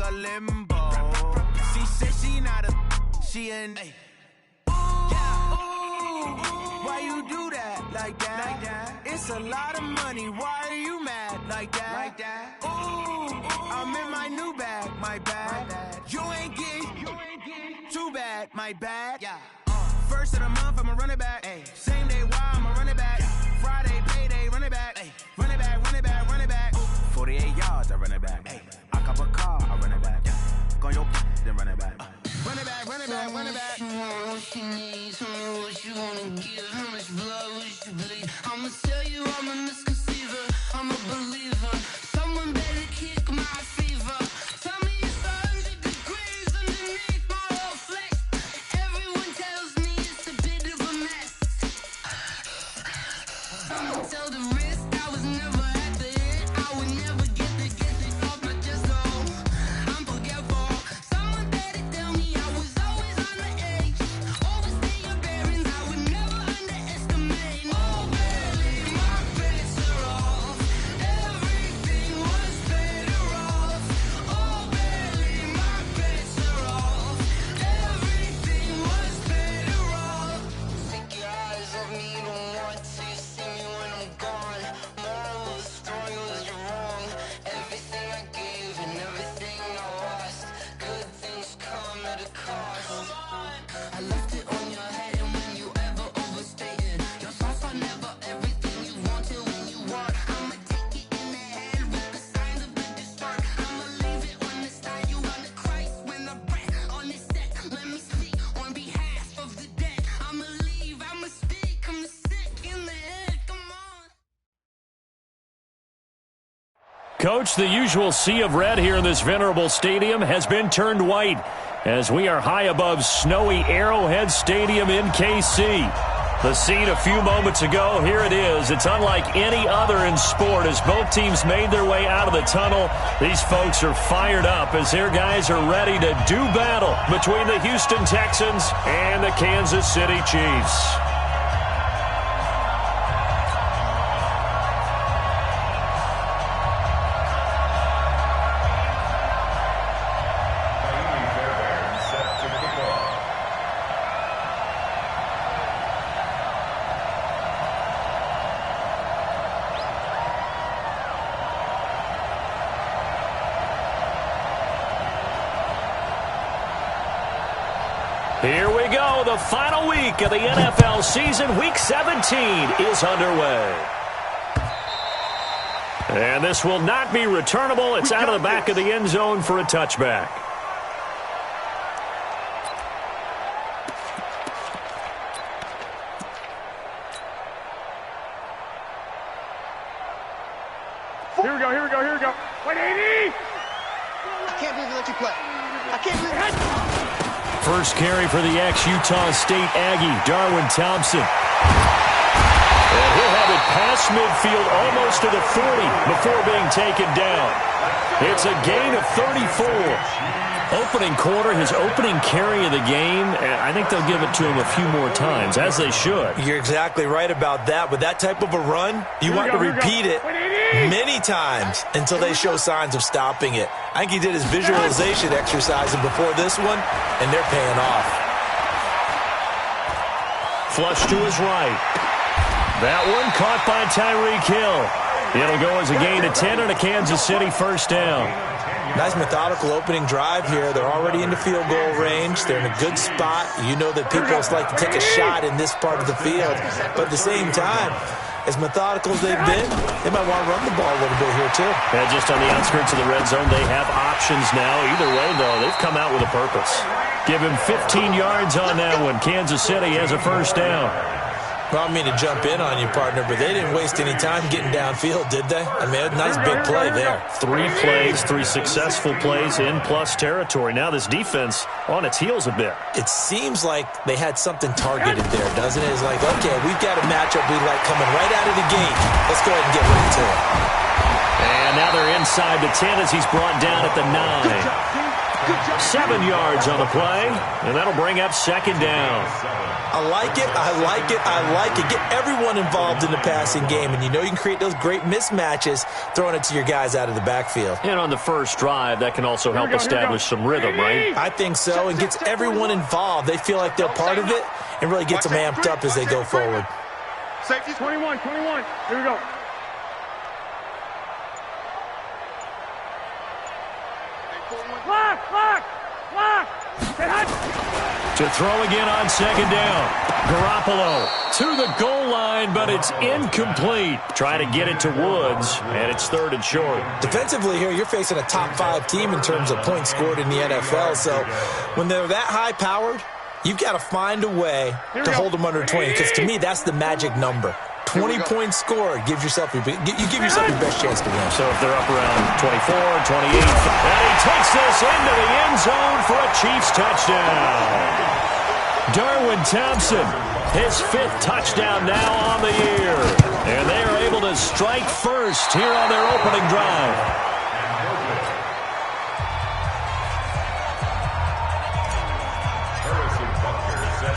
a limbo. She said she not a, she an ooh, why you do that like that? It's a lot of money, why are you mad like that? Ooh, I'm in my new bag, my bad. You ain't getting too bad, my bad. First of the month, I'ma run it back. Same day, why I'ma run it back. Friday, payday, run it back. Run it back, run it back, run it back. 48 yards, I run it back. I cop a car, I run it back. Go your then run it back. Run it back, run it back, run it back. Tell me what you need, tell me what you wanna give. How much blood would you bleed? I'ma tell you I'm a misconceiver, I'm a believer. Someone better kick my fever. Tell me it's 100 degrees underneath my whole flesh. Everyone tells me it's a bit of a mess. I'ma tell the risk I was never at the end. I would never get the off my chest, so I'm forgetful. Someone better tell me I was always on the edge. Overstay your bearings, I would never underestimate. Oh baby, my bets are off. Everything was better off. Oh baby, my bets are off. Everything was better off. Take your eyes off me, don't want to see me when I'm gone. Moral of the story was you're wrong. Everything I gave and everything I lost. Good things come at a cost. I left it on your head, and when you ever overstay it, your thoughts are never everything you want till when you want. I'ma take it in the head with the signs of the distort. I'ma leave it on the side. You wanna Christ when the breath on this set. Let me speak on behalf of the dead. I'ma leave, I'ma speak. I'm the sick in the head. Come on. Coach, the usual sea of red here in this venerable stadium has been turned white as we are high above snowy Arrowhead Stadium in KC. The scene a few moments ago, here it is. It's unlike any other in sport as both teams made their way out of the tunnel. These folks are fired up as their guys are ready to do battle between the Houston Texans and the Kansas City Chiefs. Here we go. The final week of the NFL season. Week 17 is underway. And this will not be returnable. It's out of the back of the end zone for a touchback. Here we go, here we go, here we go. 180! I can't believe they let you play. I can't believe it. First carry for the ex-Utah State Aggie, Darwin Thompson. And he'll have it past midfield almost to the 40 before being taken down. It's a gain of 34. Opening quarter, his opening carry of the game, and I think they'll give it to him a few more times, as they should. You're exactly right about that. With that type of a run, you want to repeat it many times until they show signs of stopping it. I think he did his visualization exercise before this one, and they're paying off. Flush to his right. That one caught by Tyreek Hill. It'll go as a gain of 10 and a Kansas City first down. Nice methodical opening drive here. They're already into field goal range. They're in a good spot. You know that people just like to take a shot in this part of the field. But at the same time, as methodical as they've been, they might want to run the ball a little bit here too. Yeah, just on the outskirts of the red zone, they have options now. Either way, though, they've come out with a purpose. Give him 15 yards on that one. Kansas City has a first down. Well, I mean to jump in on you, partner, but they didn't waste any time getting downfield, did they? I mean, a nice big play there. 3 plays, 3 successful plays in plus territory. Now this defense on its heels a bit. It seems like they had something targeted there, doesn't it? It's like, okay, we've got a matchup we like coming right out of the gate. Let's go ahead and get right to it. And now they're inside the 10 as he's brought down at the 9. 7 yards on the play, and that'll bring up second down. I like it, I like it, I like it. Get everyone involved in the passing game, and you know you can create those great mismatches throwing it to your guys out of the backfield. And on the first drive, that can also help establish some rhythm, right? I think so, and gets everyone involved. They feel like they're part of it, and really gets them amped up as they go forward. Safety 21. Here we go. Lock. To throw again on second down. Garoppolo to the goal line, but it's incomplete. Try to get it to Woods, and it's 3rd and short. Defensively here, you're facing a top 5 team in terms of points scored in the NFL, so when they're that high-powered, you've got to find a way to hold them under 20, because to me, that's the magic number. 20 points scored gives yourself your best chance to win. So if they're up around 24, 28, and he takes this into the end zone for a Chiefs touchdown. Darwin Thompson, his 5th touchdown now on the year. And they are able to strike first here on their opening drive.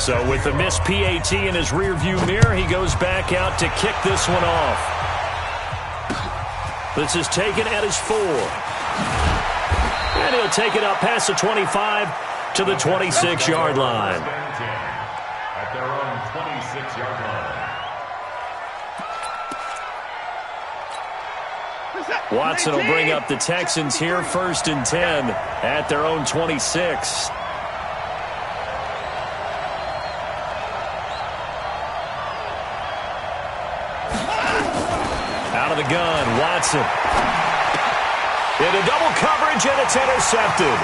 So with the missed PAT in his rearview mirror, he goes back out to kick this one off. This is taken at his 4. And he'll take it up past the 25 to the 26-yard line. At their own 26-yard line. Watson will bring up the Texans here, 1st and 10 at their own 26. Out of the gun, Watson. Into double coverage, and it's intercepted.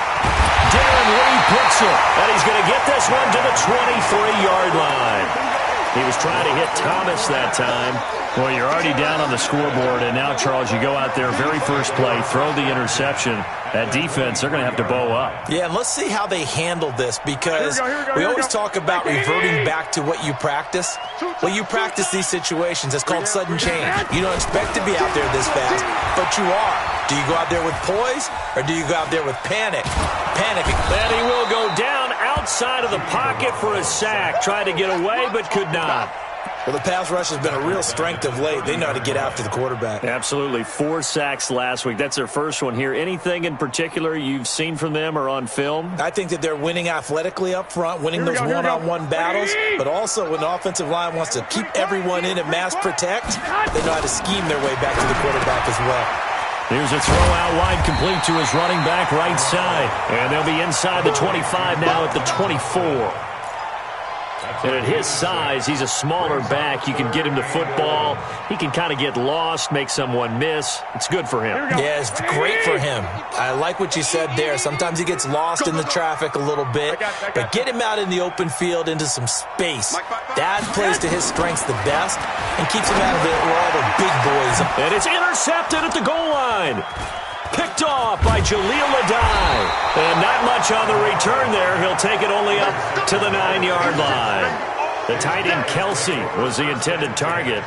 Darren Lee picks it, and he's going to get this one to the 23-yard line. He was trying to hit Thomas that time. Well, you're already down on the scoreboard, and now, Charles, you go out there, very first play, throw the interception. That defense, they're going to have to bow up. Yeah, and let's see how they handle this, because we always talk about reverting back to what you practice. Well, you practice these situations. It's called sudden change. You don't expect to be out there this fast, but you are. Do you go out there with poise, or do you go out there with panicking? And he will go down outside of the pocket for a sack. Tried to get away, but could not. Well, the pass rush has been a real strength of late. They know how to get after the quarterback. Absolutely. 4 sacks last week. That's their first one here. Anything in particular you've seen from them or on film? I think that they're winning athletically up front, winning those one-on-one battles, but also when the offensive line wants to keep everyone in and mass protect, they know how to scheme their way back to the quarterback as well. Here's a throw out wide, complete to his running back right side. And they'll be inside the 25 now at the 24. And at his size, he's a smaller back. You can get him to football. He can kind of get lost, make someone miss. It's good for him. Yeah, it's great for him. I like what you said there. Sometimes he gets lost in the traffic a little bit, but get him out in the open field into some space. That plays to his strengths the best and keeps him out of it where all the big boys are. And it's intercepted at the goal line. Picked off by Jaleel Adai. And not much on the return there. He'll take it only up to the 9-yard line. The tight end Kelsey was the intended target.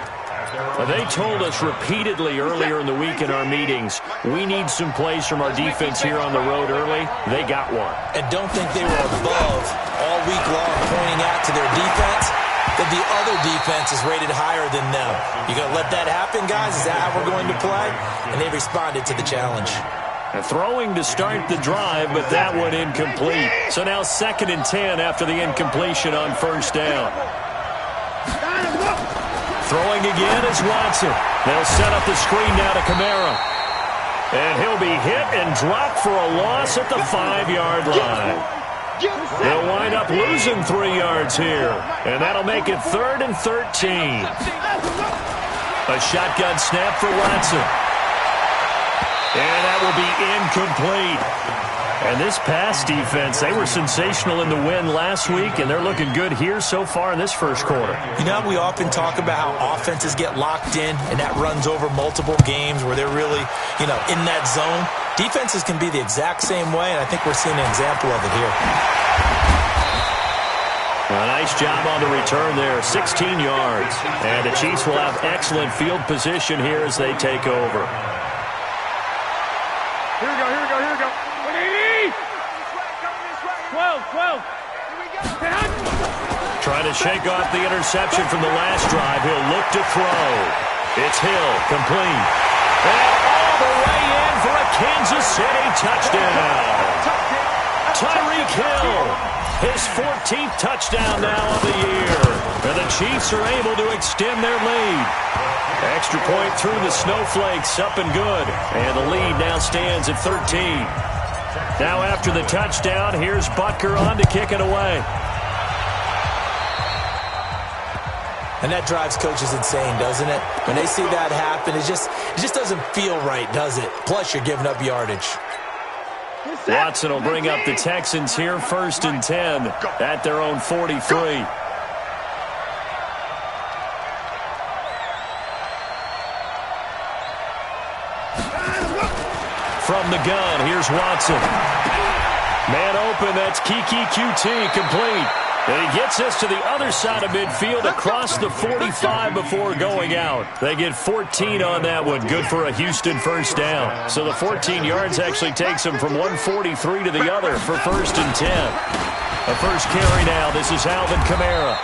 They told us repeatedly earlier in the week in our meetings, we need some plays from our defense here on the road early. They got one. And don't think they were above all week long pointing out to their defense that the other defense is rated higher than them. You going to let that happen, guys? Is that how we're going to play? And they responded to the challenge. Throwing to start the drive, but that one incomplete. So now 2nd and 10 after the incompletion on 1st down. Throwing again is Watson. They'll set up the screen now to Kamara. And he'll be hit and dropped for a loss at the 5-yard line. They'll wind up losing 3 yards here. And that'll make it 3rd and 13. A shotgun snap for Watson. And that will be incomplete. And this pass defense, they were sensational in the win last week, and they're looking good here so far in this first quarter. You know, we often talk about how offenses get locked in, and that runs over multiple games where they're really, in that zone. Defenses can be the exact same way, and I think we're seeing an example of it here. A nice job on the return there, 16 yards. And the Chiefs will have excellent field position here as they take over. Here we go. Trying to shake off the interception from the last drive. He'll look to throw. It's Hill, complete. And all the way in for a Kansas City touchdown. Tyreek Hill, his 14th touchdown now of the year. And the Chiefs are able to extend their lead. Extra point through the snowflakes, up and good. And the lead now stands at 13. Now after the touchdown, here's Butker on to kick it away. And that drives coaches insane, doesn't it? When they see that happen, it just doesn't feel right, does it? Plus, you're giving up yardage. Watson will bring up the Texans here, 1st and 10 at their own 43. From the gun, here's Watson. Man open, that's Kiki QT, complete. And he gets us to the other side of midfield across the 45 before going out. They get 14 on that one. Good for a Houston first down. So the 14 yards actually takes them from 143 to the other for 1st and 10. A first carry now. This is Alvin Kamara.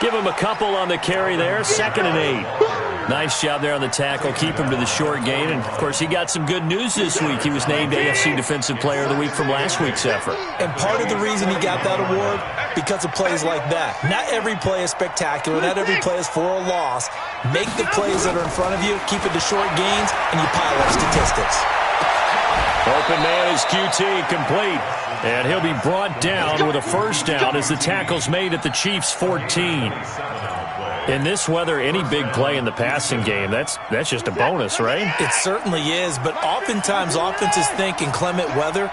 Give him a couple on the carry there. 2nd and 8. Nice job there on the tackle. Keep him to the short gain. And, of course, he got some good news this week. He was named AFC Defensive Player of the Week from last week's effort. And part of the reason he got that award, because of plays like that. Not every play is spectacular. Not every play is for a loss. Make the plays that are in front of you, keep it to short gains, and you pile up statistics. Open man is QT, complete. And he'll be brought down with a first down as the tackle's made at the Chiefs' 14. In this weather, any big play in the passing game, that's just a bonus, right? It certainly is, but oftentimes offenses think inclement weather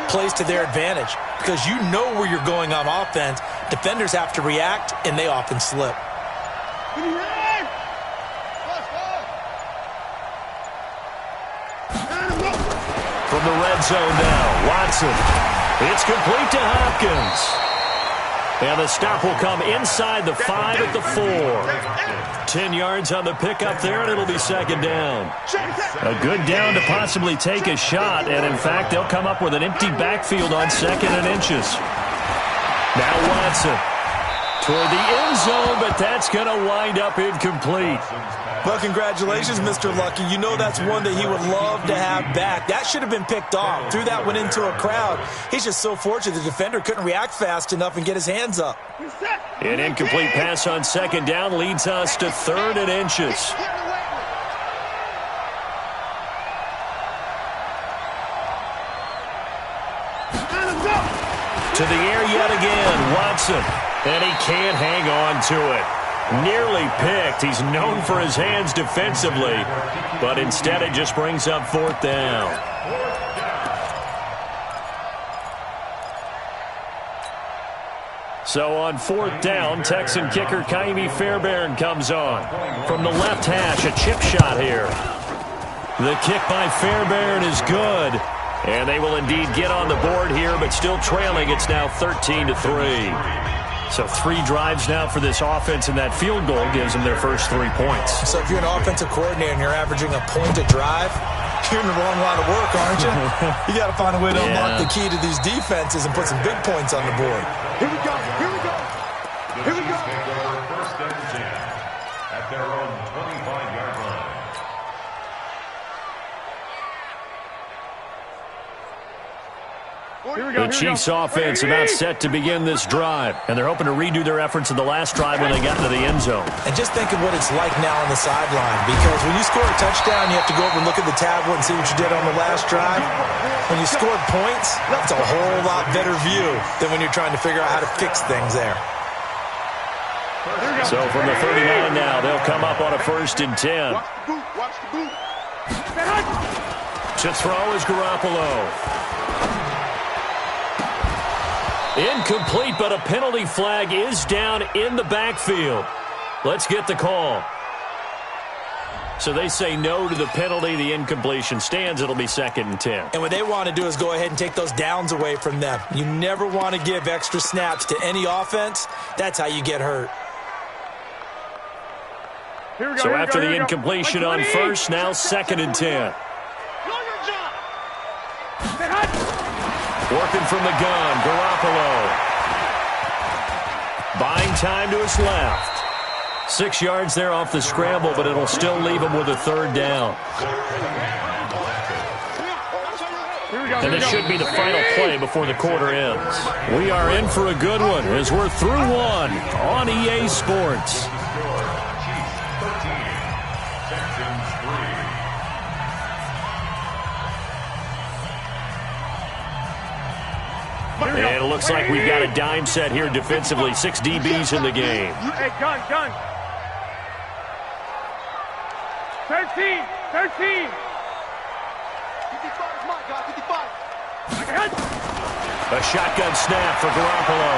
plays to their advantage because you know where you're going on offense. Defenders have to react, and they often slip. From the red zone now, Watson. It's complete to Hopkins. And the stop will come inside the 5 at the 4. 10 yards on the pickup there, and it'll be 2nd down. A good down to possibly take a shot, and in fact, they'll come up with an empty backfield on 2nd and inches. Now Watson toward the end zone, but that's going to wind up incomplete. Well, congratulations, Mr. Lucky. You know that's one that he would love to have back. That should have been picked off. Threw that one into a crowd. He's just so fortunate the defender couldn't react fast enough and get his hands up. An incomplete pass on 2nd down leads us to 3rd and inches. To the air yet again, Watson. And he can't hang on to it. Nearly picked. He's known for his hands defensively, but instead it just brings up 4th down. So on 4th down, Texan kicker Kaimi Fairbairn comes on. From the left hash, a chip shot here. The kick by Fairbairn is good, and they will indeed get on the board here, but still trailing. It's now 13-3. So 3 drives now for this offense, and that field goal gives them their first 3 points. So if you're an offensive coordinator and you're averaging a point a drive, you're in the wrong line of work, aren't you? You got to find a way to unlock the key to these defenses and put some big points on the board. Here we go. Here we go. Here we go. 1st and 10 at their own 25-yard line. The Chiefs offense about set to begin this drive, and they're hoping to redo their efforts in the last drive when they got into the end zone. And just think of what it's like now on the sideline, because when you score a touchdown, you have to go over and look at the tablet and see what you did on the last drive. When you scored points, it's a whole lot better view than when you're trying to figure out how to fix things there. So from the 39 now, they'll come up on a 1st and 10. Watch the boot. To throw is Garoppolo. Incomplete, but a penalty flag is down in the backfield. Let's get the call. So they say no to the penalty. The incompletion stands. It'll be 2nd and 10. And what they want to do is go ahead and take those downs away from them. You never want to give extra snaps to any offense. That's how you get hurt. So after the incompletion on 1st, now 2nd and 10. Working from the gun, Garoppolo. Garoppolo. Buying time to his left. 6 yards there off the scramble, but it'll still leave him with a third down. And this should be the final play before the quarter ends. We are in for a good one as we're through one on EA Sports. And it looks like we've got a dime set here defensively. 6 DBs in the game. Hey, gun. 13. 55 is my guy, 55. A shotgun snap for Garoppolo.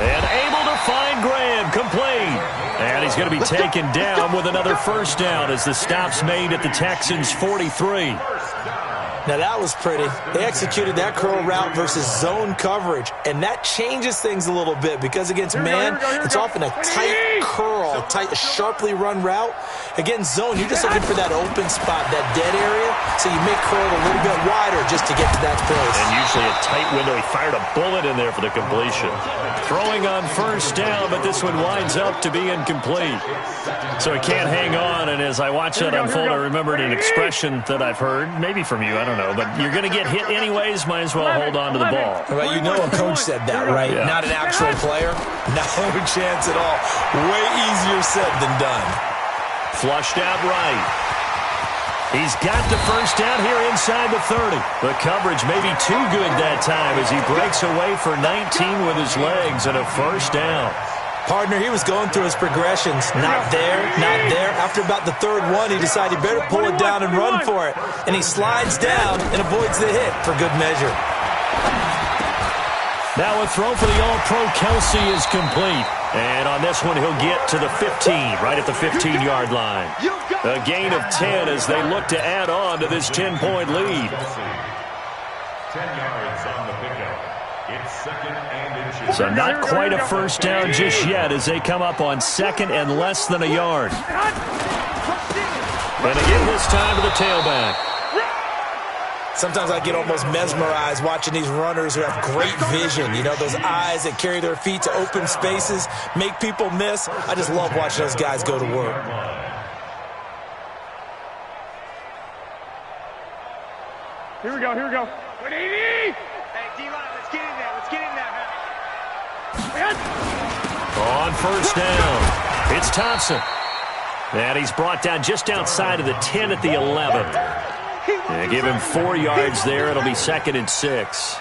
And able to find Graham, complete. And he's going to be taken down with another first down as the stop's made at the Texans' 43. Now, that was pretty. They executed that curl route versus zone coverage, and that changes things a little bit because against man, it's often a tight curl, a tight, sharply run route. Against zone, you're just looking for that open spot, that dead area, so you make curl a little bit wider just to get to that place. And usually a tight window. He fired a bullet in there for the completion. Throwing on first down, but this one winds up to be incomplete. So he can't hang on, and as I watch that unfold, I remembered an expression that I've heard, maybe from you, I don't know, but you're going to get hit anyways, might as well hold on to the ball. Well, you know a coach said that, right? Yeah. Not an actual player? No chance at all. Way easier said than done. Flushed out right. He's got the first down here inside the 30. The coverage may be too good that time as he breaks away for 19 with his legs and a first down. Partner, he was going through his progressions. Not there, not there. After about the third one, he decided he better pull it down and run for it. And he slides down and avoids the hit for good measure. Now a throw for the All-Pro Kelsey is complete. And on this one, he'll get to the 15, right at the 15-yard line. A gain of 10 as they look to add on to this 10-point lead. 10 yards on the pickup. It's second and inches. So not quite a first down just yet as they come up on second and less than a yard. And again this time to the tailback. Sometimes I get almost mesmerized watching these runners who have great vision. You know, those eyes that carry their feet to open spaces, make people miss. I just love watching those guys go to work. Here we go. 180! Hey, D-line, let's get in there. Let's get in there. On first down, it's Thompson. And he's brought down just outside of the 10 at the 11. They give him 4 yards there. It'll be second and 6.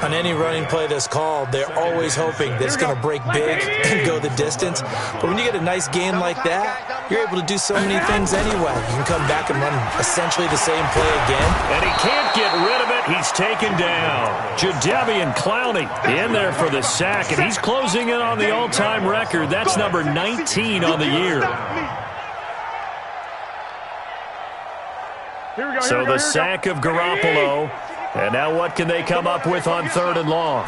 On any running play that's called, they're always hoping that it's going to break big and go the distance. But when you get a nice gain like that, you're able to do so many things anyway. You can come back and run essentially the same play again. And he can't get rid of it. He's taken down. Jadeveon Clowney in there for the sack, and he's closing in on the all-time record. That's number 19 on the year. So the sack of Garoppolo. And now what can they come up with on third and long?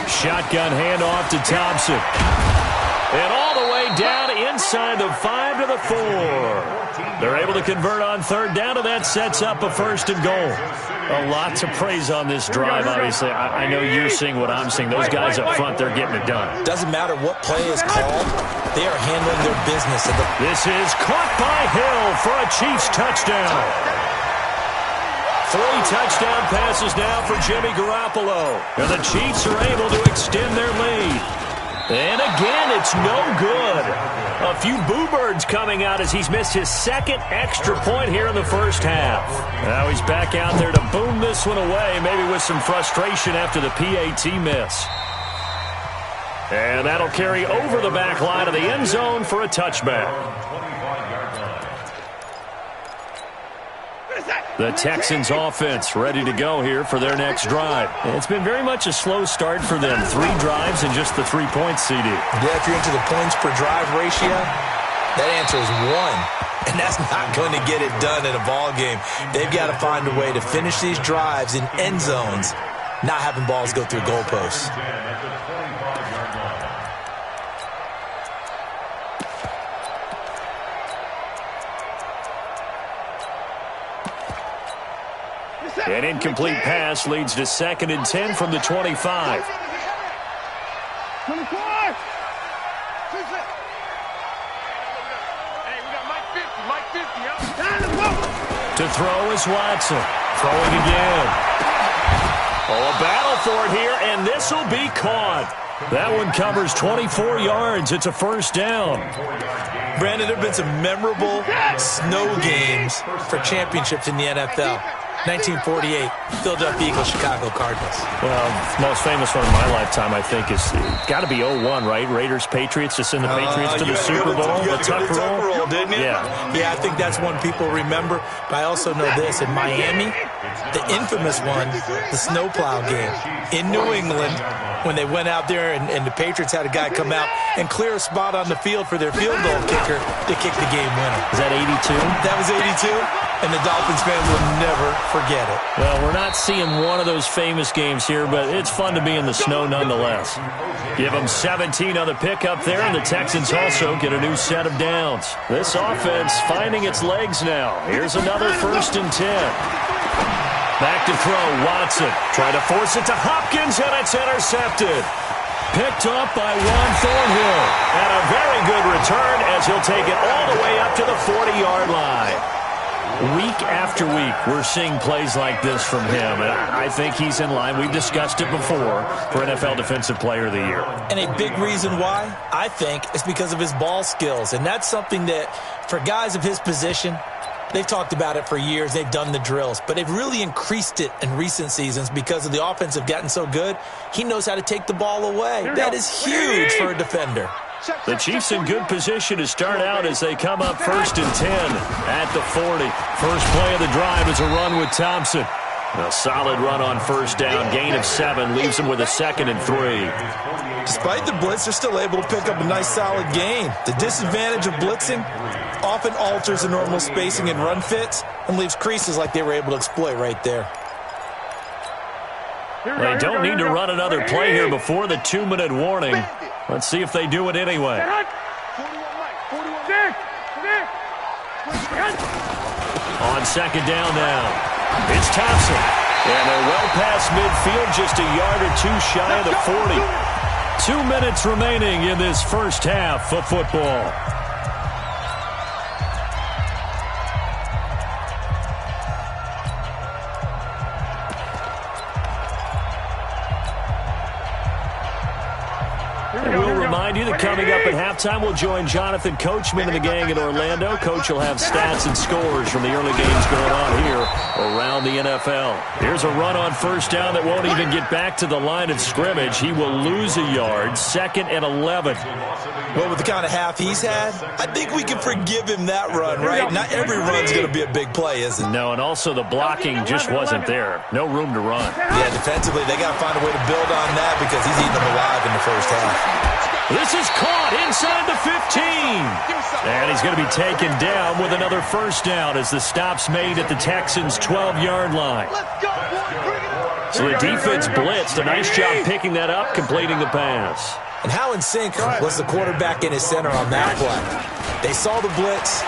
Shotgun handoff to Thompson. And all the way down inside the 5 to the 4. They're able to convert on third down, and that sets up a first and goal. A lot to praise on this drive, obviously. I know you're seeing what I'm seeing. Those guys up front, they're getting it done. Doesn't matter what play is called. They are handling their business. This is caught by Hill for a Chiefs touchdown. 3 touchdown passes now for Jimmy Garoppolo. And the Chiefs are able to extend their lead. And again, it's no good. A few boo birds coming out as he's missed his second extra point here in the first half. Now he's back out there to boom this one away, maybe with some frustration after the PAT miss. And that'll carry over the back line of the end zone for a touchback. The Texans offense ready to go here for their next drive. It's been very much a slow start for them. 3 drives and just the 3 points, CD. Yeah, if you're into the points per drive ratio, that answer is 1. And that's not going to get it done in a ball game. They've got to find a way to finish these drives in end zones, not having balls go through goalposts. An incomplete pass leads to 2nd and 10 from the 25. 24! Hey, we got Mike 50, To throw is Watson. Throwing again. Oh, a battle for it here, and this will be caught. That one covers 24 yards. It's a first down. Brandon, there have been some memorable snow games for championships in the NFL. 1948, Philadelphia Eagles, Chicago Cardinals. Well, the most famous one in my lifetime, I think, is got to be 01, right? Raiders, Patriots, to send the Patriots to the Super Bowl. The Tuck roll, didn't you? Yeah, I think that's one people remember. But I also know this. In Miami, the infamous one, the snowplow game. In New England, when they went out there and the Patriots had a guy come out and clear a spot on the field for their field goal kicker to kick the game winner. Is that 82? That was 82. And the Dolphins fans will never forget it. Well, we're not seeing one of those famous games here, but it's fun to be in the snow nonetheless. Give them 17 on the pickup there, and the Texans also get a new set of downs. This offense finding its legs now. Here's another 1st and 10. Back to throw, Watson. Try to force it to Hopkins, and it's intercepted. Picked up by Juan Thornhill. And a very good return as he'll take it all the way up to the 40-yard line. Week after week, we're seeing plays like this from him, and I think he's in line. We've discussed it before for NFL Defensive Player of the Year. And a big reason why, I think, is because of his ball skills. And that's something that, for guys of his position, they've talked about it for years. They've done the drills. But they've really increased it in recent seasons because of the offense have gotten so good. He knows how to take the ball away. That is huge for a defender. The Chiefs in good position to start out as they come up 1st and 10 at the 40. First play of the drive is a run with Thompson. A solid run on 1st down. Gain of 7 leaves them with a 2nd and 3. Despite the blitz, they're still able to pick up a nice solid gain. The disadvantage of blitzing often alters the normal spacing and run fits and leaves creases like they were able to exploit right there. They don't need to run another play here before the 2-minute warning. Let's see if they do it anyway. On 2nd down now, it's Thompson. And they're well past midfield, just a yard or 2 shy of the 40. 2 minutes remaining in this first half of football. We'll remind you that coming up at halftime, we'll join Jonathan Coachman and the gang in Orlando. Coach will have stats and scores from the early games going on here around the NFL. Here's a run on 1st down that won't even get back to the line of scrimmage. He will lose a yard, 2nd and 11. Well, with the kind of half he's had, I think we can forgive him that run, right? Not every run's going to be a big play, is it? No, and also the blocking just wasn't there. No room to run. Yeah, defensively, they got to find a way to build on that because he's eating them alive in the first half. This is caught inside the 15. And he's going to be taken down with another 1st down as the stop's made at the Texans' 12-yard line. So the defense blitzed. A nice job picking that up, completing the pass. And how in sync was the quarterback in his center on that play? They saw the blitz,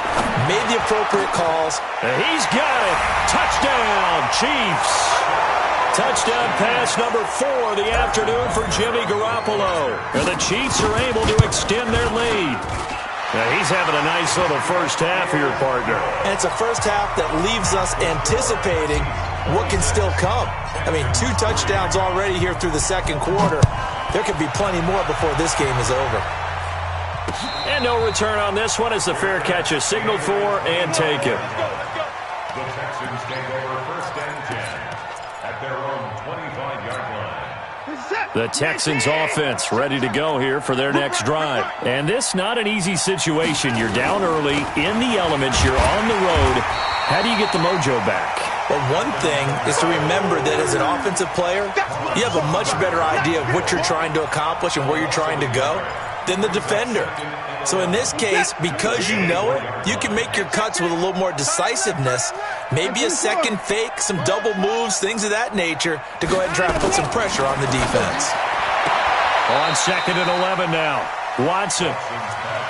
made the appropriate calls. And he's got it. Touchdown, Chiefs. Touchdown pass number 4 of the afternoon for Jimmy Garoppolo. And the Chiefs are able to extend their lead. Now he's having a nice little first half here, partner. And it's a first half that leaves us anticipating what can still come. I mean, 2 touchdowns already here through the 2nd quarter. There could be plenty more before this game is over. And no return on this one as the fair catch is signaled for and taken. The Texans take over 1st and 10 at their own 25-yard line. The Texans offense ready to go here for their next drive. And this not an easy situation. You're down early, in the elements, you're on the road. How do you get the mojo back? Well, one thing is to remember that as an offensive player, you have a much better idea of what you're trying to accomplish and where you're trying to go than the defender. So in this case, because you know it, you can make your cuts with a little more decisiveness, maybe a second fake, some double moves, things of that nature, to go ahead and try to put some pressure on the defense. On 2nd and 11 now. Watson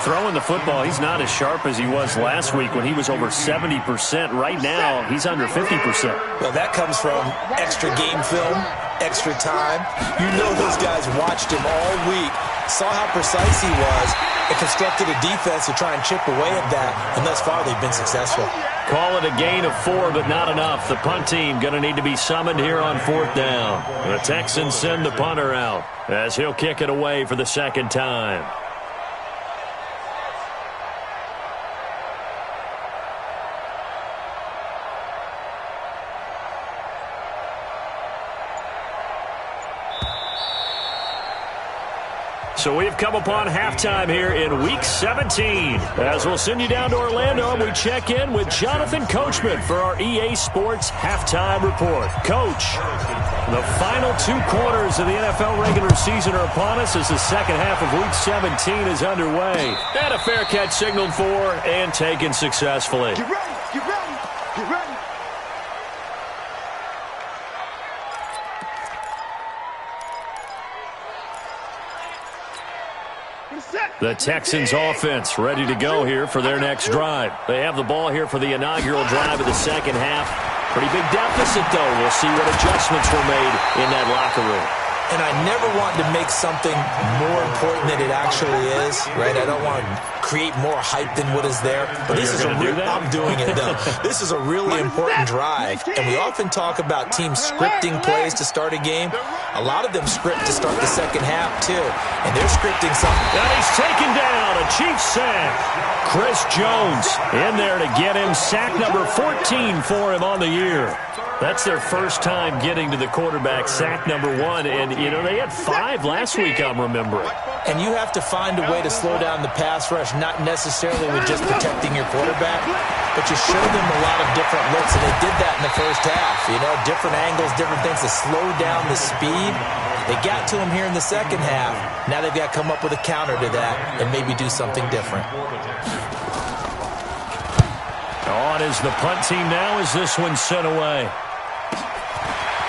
throwing the football. He's not as sharp as he was last week when he was over 70%. Right now, he's under 50%. Well, that comes from extra game film, extra time. You know those guys watched him all week, saw how precise he was, and constructed a defense to try and chip away at that, and thus far they've been successful. Call it a gain of 4, but not enough. The punt team going to need to be summoned here on 4th down. The Texans send the punter out as he'll kick it away for the second time. So we've come upon halftime here in Week 17. As we'll send you down to Orlando, we check in with Jonathan Coachman for our EA Sports Halftime Report. Coach, the final 2 quarters of the NFL regular season are upon us as the second half of Week 17 is underway. And a fair catch signaled for and taken successfully. Get ready, get ready, get ready. The Texans offense ready to go here for their next drive. They have the ball here for the inaugural drive of the second half. Pretty big deficit, though. We'll see what adjustments were made in that locker room. And I never want to make something more important than it actually is, right? I don't want to create more hype than what is there. But this is I'm doing it, though. This is a really important drive. And we often talk about teams scripting plays to start a game. A lot of them script to start the second half, too. And they're scripting something. And he's taken down, a Chiefs sack. Chris Jones in there to get him. Sack number 14 for him on the year. That's their first time getting to the quarterback, sack number 1. And, you know, they had 5 last week, I'm remembering. And you have to find a way to slow down the pass rush, not necessarily with just protecting your quarterback, but you show them a lot of different looks, and they did that in the first half. You know, different angles, different things to slow down the speed. They got to him here in the second half. Now they've got to come up with a counter to that and maybe do something different. On is the punt team now as this one's sent away.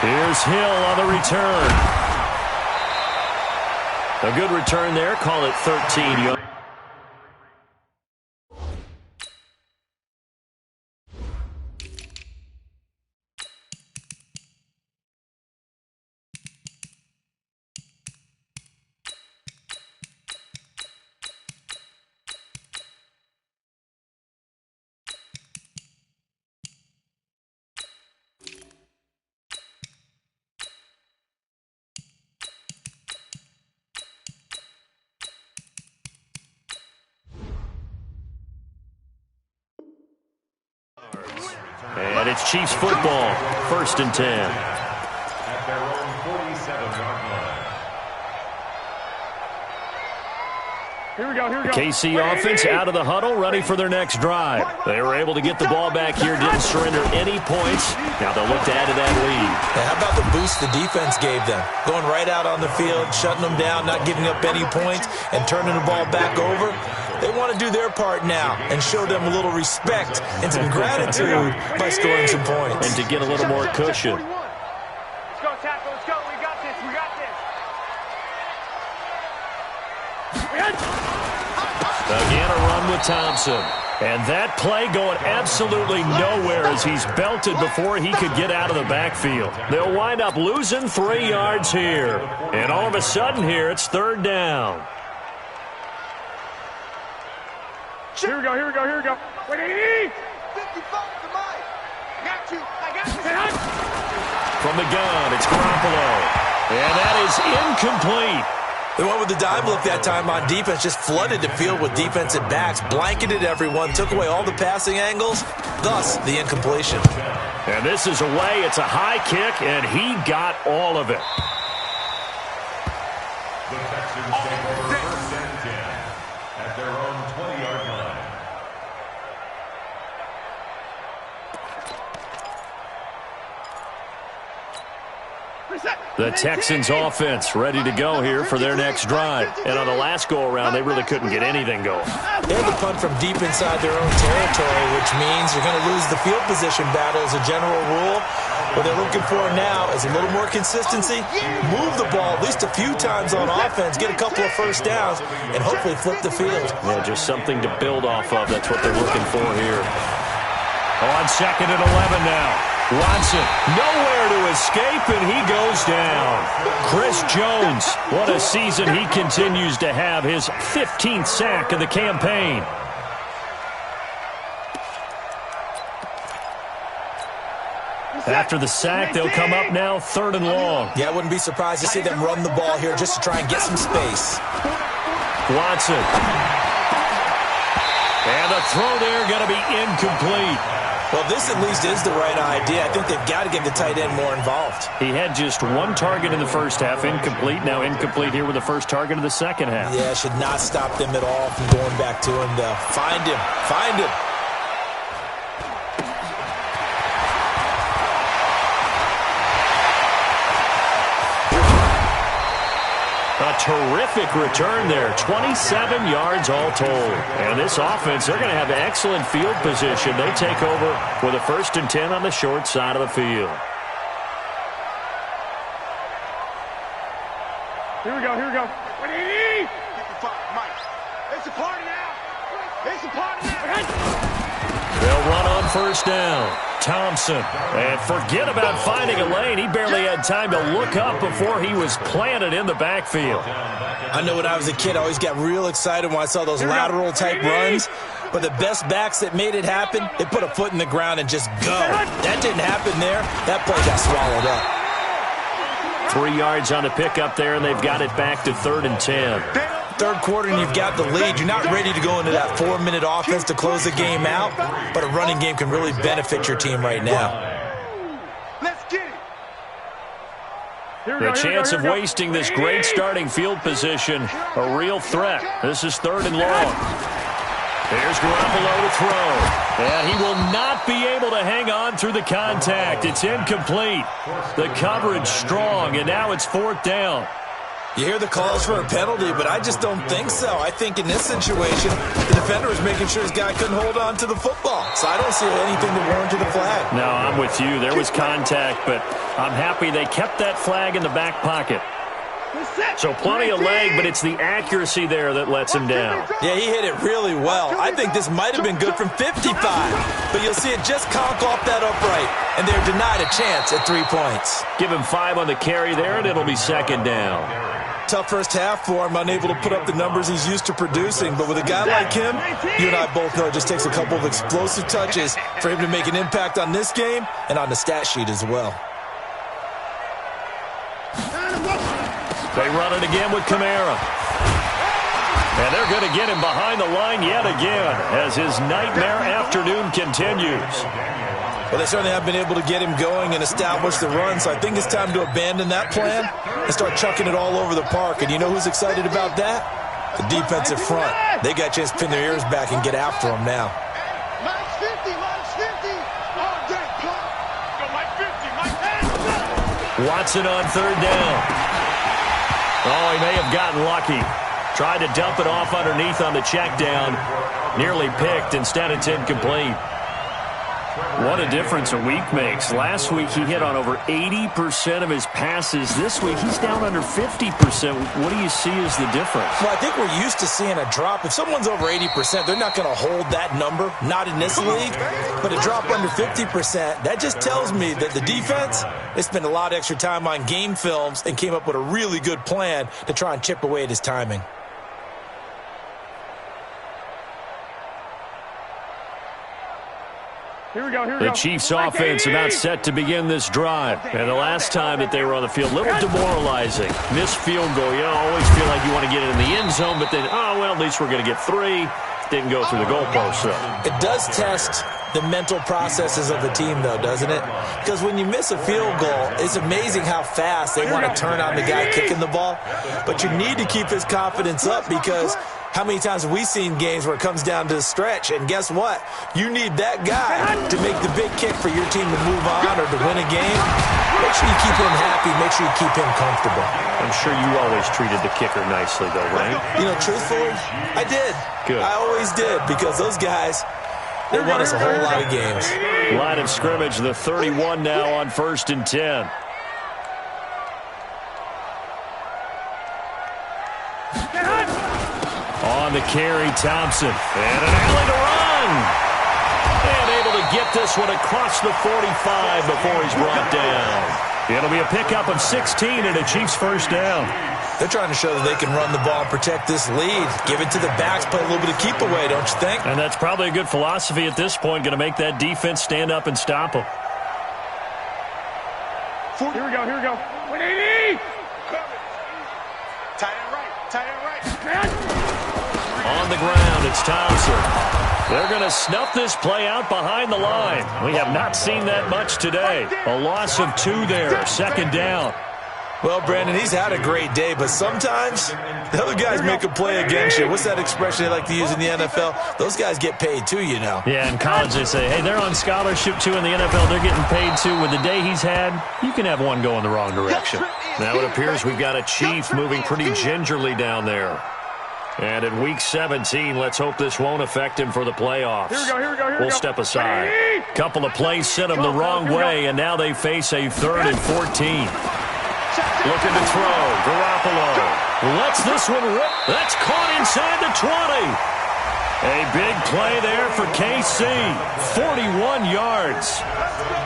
Here's Hill on the return. A good return there. Call it 13 yards. And it's Chiefs football, 1st and 10. At their own 47-yard line. Here we go, here we go. KC offense out of the huddle, ready for their next drive. They were able to get the ball back here, didn't surrender any points. Now they'll look to add to that lead. And how about the boost the defense gave them? Going right out on the field, shutting them down, not giving up any points, and turning the ball back over. They want to do their part now and show them a little respect and some gratitude by scoring some points. And to get a little more cushion. Let's go, tackle, let's go. We got this, we got this. Again, a run with Thompson. And that play going absolutely nowhere as he's belted before he could get out of the backfield. They'll wind up losing 3 yards here. And all of a sudden here, it's 3rd down. Here we go, here we go, here we go. Wait, 55 to mine. Got you. I got you. From the gun, it's Garoppolo. And that is incomplete. They went with the dime look that time on defense, just flooded the field with defensive backs, blanketed everyone, took away all the passing angles, thus the incompletion. And this is away. It's a high kick, and he got all of it. The Texans take over 1st and 10 at their own 20-yard line. Reset. The Texans offense ready to go here for their next drive. And on the last go-around, they really couldn't get anything going. They had to punt from deep inside their own territory, which means you're going to lose the field position battle as a general rule. What they're looking for now is a little more consistency, move the ball at least a few times on offense, get a couple of first downs, and hopefully flip the field. Yeah, just something to build off of. That's what they're looking for here. On 2nd and 11 now. Watson, nowhere to escape, and he goes down. Chris Jones, what a season he continues to have, his 15th sack of the campaign. After the sack, they'll come up now 3rd and long. Yeah, I wouldn't be surprised to see them run the ball here just to try and get some space. Watson. And the throw there going to be incomplete. Well, this at least is the right idea. I think they've got to get the tight end more involved. He had just 1 target in the first half, incomplete. Now incomplete here with the first target of the second half. Yeah, should not stop them at all from going back to him, though. Find him. Find him. A terrific return there, 27 yards all told. And this offense, they're going to have excellent field position. They take over with a 1st and 10 on the short side of the field. Here we go, here we go. It's a party now. It's a party now. They'll run on 1st down. Thompson. And forget about finding a lane. He barely had time to look up before he was planted in the backfield. I know when I was a kid, I always got real excited when I saw those lateral-type runs. But the best backs that made it happen, they put a foot in the ground and just go. That didn't happen there. That play got swallowed up. 3 yards on the pickup there, and they've got it back to 3rd and 10. 3rd quarter and you've got the lead. You're not ready to go into that 4-minute offense to close the game out, but a running game can really benefit your team right now. Let's get it. The chance of wasting this great starting field position, a real threat. This is 3rd and long. Here's Garoppolo to throw. And he will not be able to hang on through the contact. It's incomplete. The coverage strong, and now it's 4th down. You hear the calls for a penalty, but I just don't think so. I think in this situation, the defender was making sure his guy couldn't hold on to the football. So I don't see anything to warrant the flag. No, I'm with you. There was contact, but I'm happy they kept that flag in the back pocket. So plenty of leg, but it's the accuracy there that lets him down. Yeah, he hit it really well. I think this might have been good from 55, but you'll see it just conk off that upright, and they're denied a chance at 3 points. Give him 5 on the carry there, and it'll be 2nd down. Tough first half for him, unable to put up the numbers he's used to producing. But with a guy like him, you and I both know it just takes a couple of explosive touches for him to make an impact on this game and on the stat sheet as well. They run it again with Kamara. And they're going to get him behind the line yet again as his nightmare afternoon continues. Well, they certainly have been able to get him going and establish the run, so I think it's time to abandon that plan and start chucking it all over the park. And you know who's excited about that? The defensive front. They got a chance to pin their ears back and get after him now. Minus 50, minus 50. All day, play. Go, Mike 50, Mike 50. Watson on 3rd down. Oh, he may have gotten lucky. Tried to dump it off underneath on the check down. Nearly picked. Instead, it's incomplete. What a difference a week makes. Last week, he hit on over 80% of his passes. This week, he's down under 50%. What do you see as the difference? Well, I think we're used to seeing a drop. If someone's over 80%, they're not going to hold that number, not in this league. But a drop under 50%, that just tells me that the defense, they spent a lot of extra time on game films and came up with a really good plan to try and chip away at his timing. Here we go, here we The go. Chiefs offense about set to begin this drive. And the last time that they were on the field, a little demoralizing. Missed field goal. You always feel like you want to get it in the end zone, but then, oh, well, at least we're going to get 3. Didn't go through the goalpost, though. It does test the mental processes of the team, though, doesn't it? Because when you miss a field goal, it's amazing how fast they want to turn on the guy kicking the ball. But you need to keep his confidence up because how many times have we seen games where it comes down to the stretch? And guess what? You need that guy to make the big kick for your team to move on or to win a game. But make sure you keep him happy. Make sure you keep him comfortable. I'm sure you always treated the kicker nicely, though, right? You know, truthfully, I did. Good. I always did, because those guys, they won us a whole lot of games. Line of scrimmage, the 31 now on 1st and 10. On the carry, Thompson. And an alley to run. And able to get this one across the 45 before he's brought down. It'll be a pickup of 16 and a Chiefs first down. They're trying to show that they can run the ball and protect this lead. Give it to the backs, play a little bit of keep away, don't you think? And that's probably a good philosophy at this point, going to make that defense stand up and stop them. Here we go, here we go. 180! Tight end right. On the ground, it's Thompson. They're going to snuff this play out behind the line. We have not seen that much today. A loss of 2 there, 2nd down. Well, Brandon, he's had a great day, but sometimes the other guys make a play against you. What's that expression they like to use in the NFL? Those guys get paid too, you know. Yeah, in college they say, hey, they're on scholarship too. In the NFL, they're getting paid too. With the day he's had, you can have one go in the wrong direction. Now it appears we've got a Chief moving pretty gingerly down there. And in Week 17, let's hope this won't affect him for the playoffs. Here we go. We'll step aside. Couple of plays sent him the wrong way, and now they face a 3rd and 14. Looking to throw. Garoppolo lets this one rip. That's caught inside the 20. A big play there for KC. 41 yards.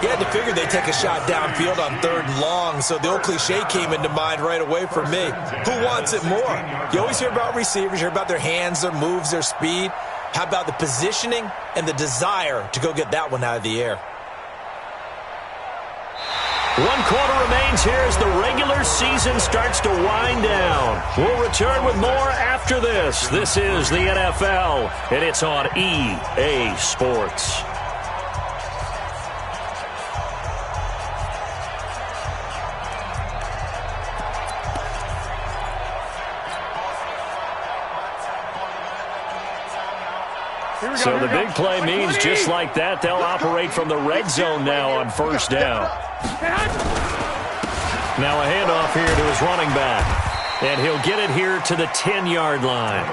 You had to figure they'd take a shot downfield on 3rd and long, so the old cliche came into mind right away for me. Who wants it more? You always hear about receivers, you hear about their hands, their moves, their speed. How about the positioning and the desire to go get that one out of the air? 1 quarter remains here as the regular season starts to wind down. We'll return with more after this. This is the NFL, and it's on EA Sports. So the big play means just like that, they'll operate from the red zone now on 1st down. Now a handoff here to his running back. And he'll get it here to the 10-yard line.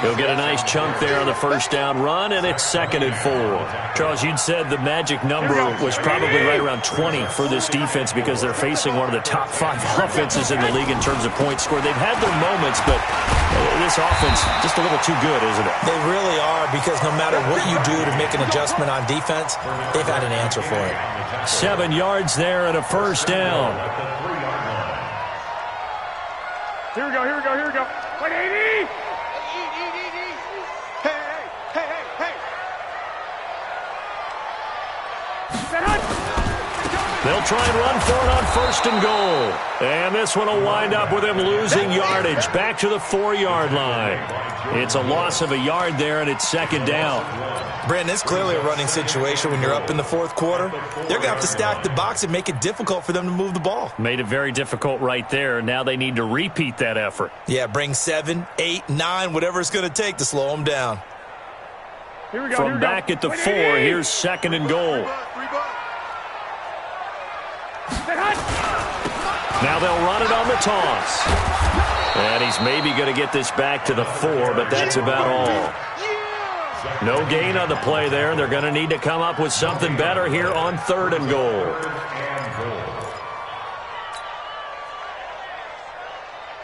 He'll get a nice chunk there on the 1st down run, and it's 2nd and 4. Charles, you'd said the magic number was probably right around 20 for this defense because they're facing one of the top 5 offenses in the league in terms of points scored. They've had their moments, but this offense just a little too good, isn't it? They really are, because no matter what you do to make an adjustment on defense, they've had an answer for it. 7 yards there and a 1st down. Here we go. 180! They'll try and run for it on 1st and goal. And this one will wind up with him losing yardage back to the 4-yard line. It's a loss of a yard there, and it's 2nd down. Brandon, it's clearly a running situation when you're up in the 4th quarter. They're going to have to stack the box and make it difficult for them to move the ball. Made it very difficult right there. Now they need to repeat that effort. Yeah, bring 7, 8, 9, whatever it's going to take to slow them down. Here we go. From back at the 4, here's 2nd and goal. Now they'll run it on the toss. And he's maybe going to get this back to the 4, but that's about all. No gain on the play there. They're going to need to come up with something better here on 3rd and goal.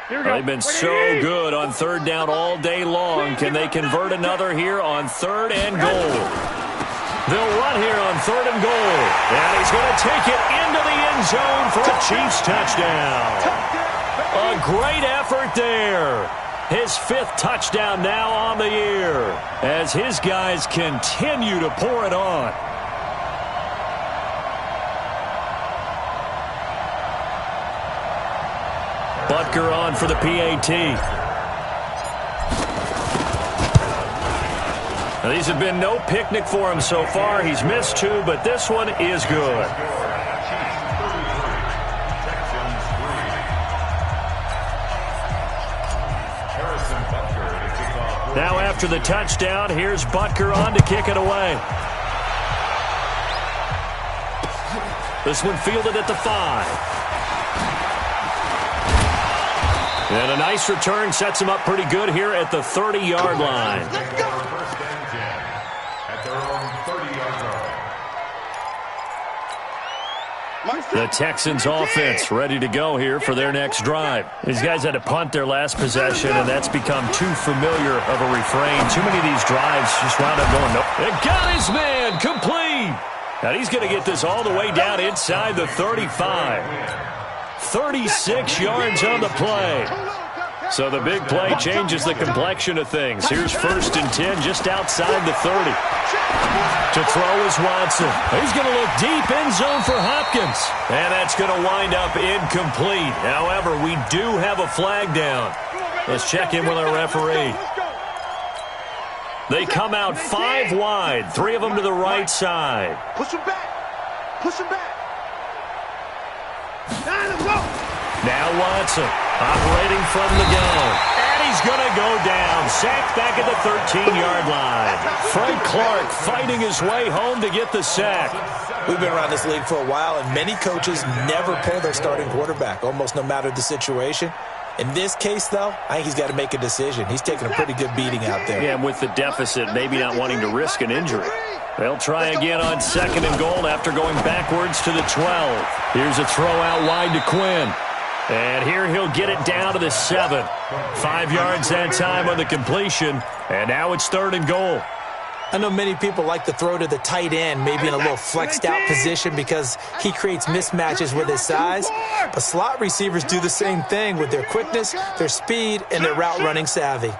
They've been so good on 3rd down all day long. Can they convert another here on 3rd and goal? They'll run here on 3rd and goal. And he's going to take it into the end zone for a Chiefs touchdown. A great effort there. His 5th touchdown now on the year as his guys continue to pour it on. Butker on for the PAT. Now, these have been no picnic for him so far. He's missed 2, but this one is good. Now after the touchdown, here's Butker on to kick it away. This one fielded at the 5. And a nice return sets them up pretty good here at the 30-yard line. First and 10 at their own 30-yard line. The Texans offense ready to go here for their next drive. These guys had to punt their last possession, and that's become too familiar of a refrain. Too many of these drives just wound up going, nope. And got his man complete. And he's going to get this all the way down inside the 35. 36 yards on the play. So the big play changes the complexion of things. Here's 1st and 10 just outside the 30. To throw is Watson. He's going to look deep end zone for Hopkins. And that's going to wind up incomplete. However, we do have a flag down. Let's check in with our referee. They come out 5 wide, 3 of them to the right side. Push him back. Push him back. Now Watson operating from the gun. And he's going to go down. Sacked back at the 13-yard line. Frank Clark fighting his way home to get the sack. We've been around this league for a while, and many coaches never pull their starting quarterback, almost no matter the situation. In this case, though, I think he's got to make a decision. He's taking a pretty good beating out there. Yeah, and with the deficit, maybe not wanting to risk an injury. They'll try again on 2nd and goal after going backwards to the 12. Here's a throw out wide to Quinn. And here he'll get it down to the 7. 5 yards that time on the completion. And now it's 3rd and goal. I know many people like to throw to the tight end, maybe in a little flexed out position because he creates mismatches with his size. But slot receivers do the same thing with their quickness, their speed, and their route running savvy.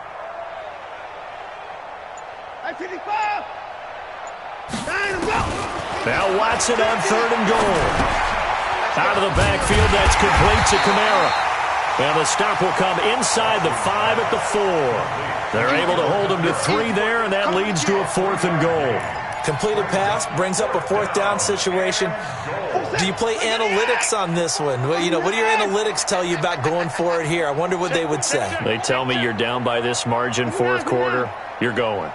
Now Watson on 3rd and goal. Out of the backfield, that's complete to Kamara. And the stop will come inside the 5 at the 4. They're able to hold him to 3 there, and that leads to a 4th and goal. Completed pass brings up a 4th down situation. Do you play analytics on this one? Well, what do your analytics tell you about going for it here? I wonder what they would say. They tell me you're down by this margin 4th quarter, you're going.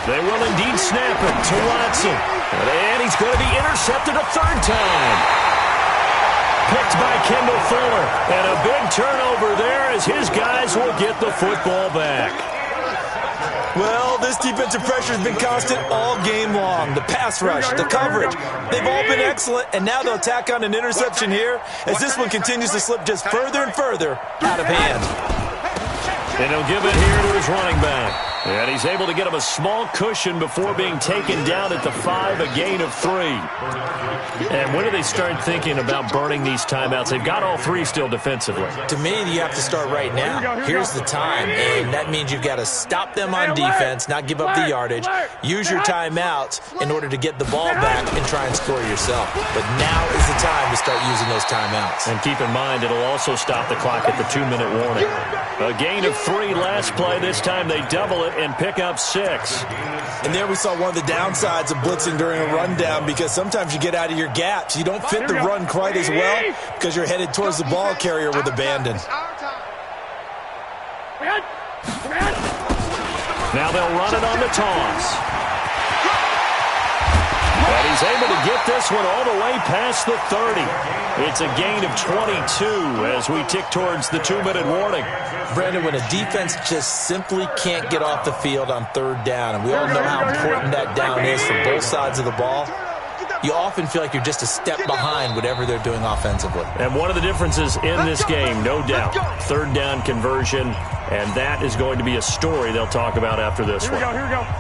They will indeed snap it to Watson. And he's going to be intercepted a 3rd time. Picked by Kendall Fuller. And a big turnover there as his guys will get the football back. Well, this defensive pressure has been constant all game long. The pass rush, the coverage, they've all been excellent. And now they'll tack on an interception here as this one continues to slip just further and further out of hand. And he'll give it here to his running back. And he's able to get him a small cushion before being taken down at the 5, a gain of 3. And when do they start thinking about burning these timeouts? They've got all 3 still defensively. To me, you have to start right now. Here's the time, and that means you've got to stop them on defense, not give up the yardage, use your timeouts in order to get the ball back and try and score yourself. But now is the time to start using those timeouts. And keep in mind, it'll also stop the clock at the 2-minute warning. A gain of 3 last play. This time they double it and pick up 6. And there we saw one of the downsides of blitzing during a rundown because sometimes you get out of your gaps. You don't fit the run quite as well because you're headed towards the ball carrier with abandon. Now they'll run it on the toss. And he's able to get this one all the way past the 30. It's a gain of 22 as we tick towards the 2-minute warning. Brandon, when a defense just simply can't get off the field on 3rd down, and we all know how important that down is for both sides of the ball, you often feel like you're just a step behind whatever they're doing offensively. And one of the differences in this game, no doubt, 3rd down conversion, and that is going to be a story they'll talk about after this one.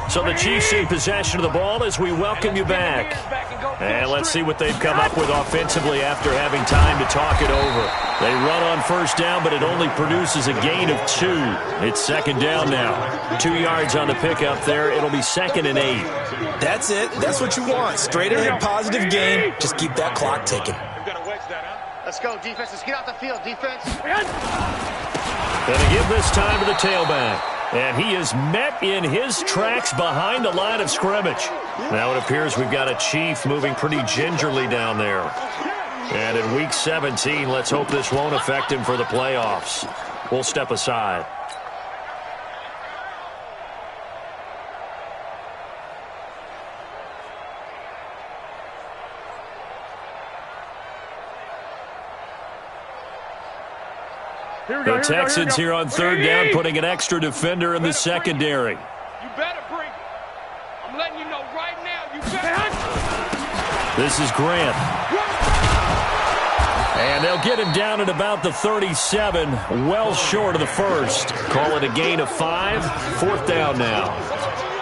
So the Chiefs in possession of the ball as we welcome you back. And let's see what they've come up with offensively after having time to talk it over. They run on 1st down, but it only produces a gain of 2. It's 2nd down now. 2 yards on the pickup there. It'll be 2nd and 8. That's it. That's what you want. Straight ahead positive gain. Just keep that clock ticking. Let's go, defense. Let's get out the field, defense. Going to give this time to the tailback. And he is met in his tracks behind the line of scrimmage. Now it appears we've got a Chief moving pretty gingerly down there. And in Week 17, let's hope this won't affect him for the playoffs. We'll step aside. The Texans here on third down, putting an extra defender in the secondary. You better bring it. I'm letting you know right now. You better. This is Grant. And they'll get him down at about the 37, well short of the first. Call it a gain of 5, fourth down now.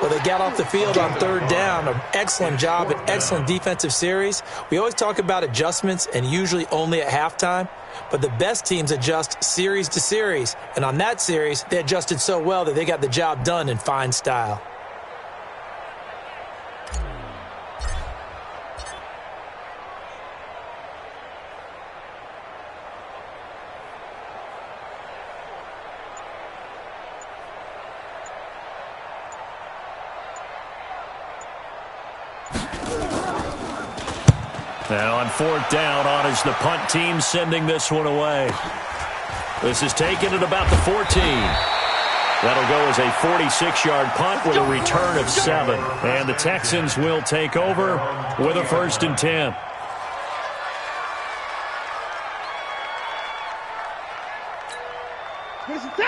Well, they got off the field on third down. An excellent job, an excellent defensive series. We always talk about adjustments and usually only at halftime. But the best teams adjust series to series. And on that series, they adjusted so well that they got the job done in fine style. Now on fourth down, on is the punt team sending this one away. This is taken at about the 14. That'll go as a 46-yard punt with a return of 7. And the Texans will take over with a 1st and 10.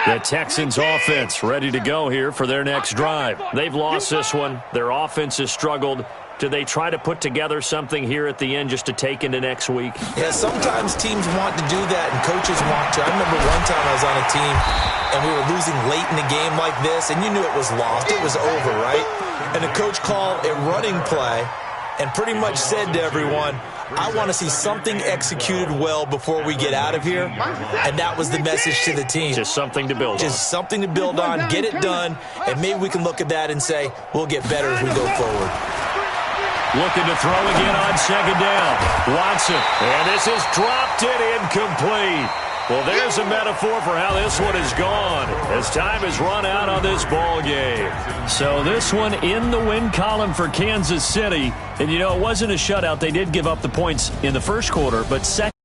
The Texans offense ready to go here for their next drive. They've lost this one. Their offense has struggled. Do they try to put together something here at the end just to take into next week? Yeah, sometimes teams want to do that and coaches want to. I remember one time I was on a team and we were losing late in the game like this, and you knew it was lost. It was over, right? And the coach called a running play and pretty much said to everyone, I want to see something executed well before we get out of here. And that was the message to the team. Just something to build on. Just something to build on, get it done, and maybe we can look at that and say, we'll get better as we go forward. Looking to throw again on second down. Watson, and this is dropped it incomplete. Well, there's a metaphor for how this one is gone as time has run out on this ball game. So this one in the win column for Kansas City. And, you know, it wasn't a shutout. They did give up the points in the first quarter, but second.